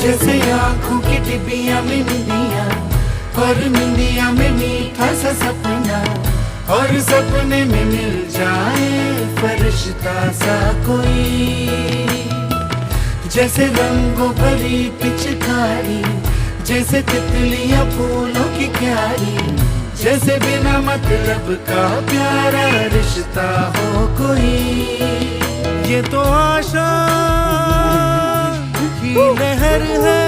जैसे आँखों की डिबिया में निंदिया, और निंदिया में मीठा सा सपना, और सपने में मिल जाए फरिश्ता सा कोई। जैसे रंगों भरी पिचकारी, जैसे तितलियां फूलों की क्यारी, जैसे बिना मतलब का प्यारा रिश्ता हो कोई। ये तो आशा की लहर है,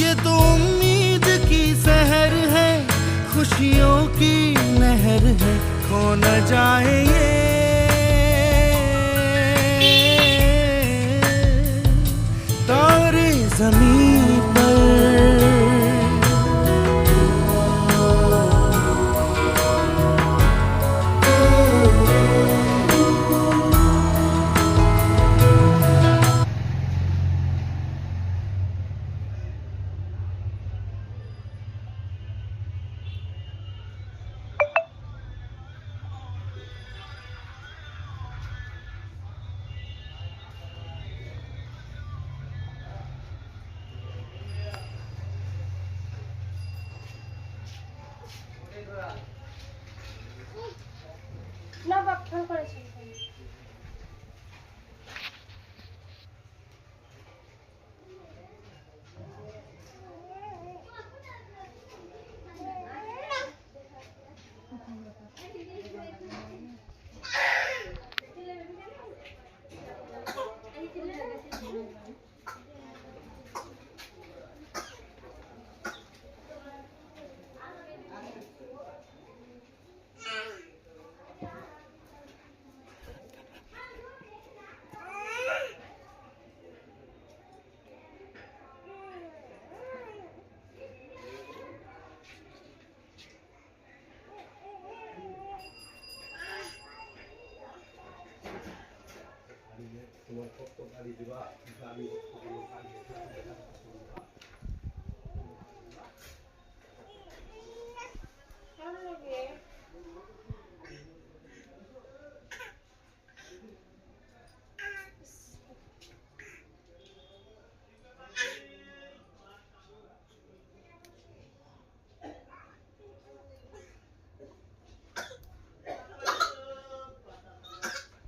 ये तो उम्मीद की सहर है, खुशियों की नहर है, खो न जाए ये तारे ज़मीं पर। না বাপ্পা করেছেন। তোমার কত গাড়ি দিবা গাড়ি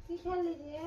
কি খেলি রে?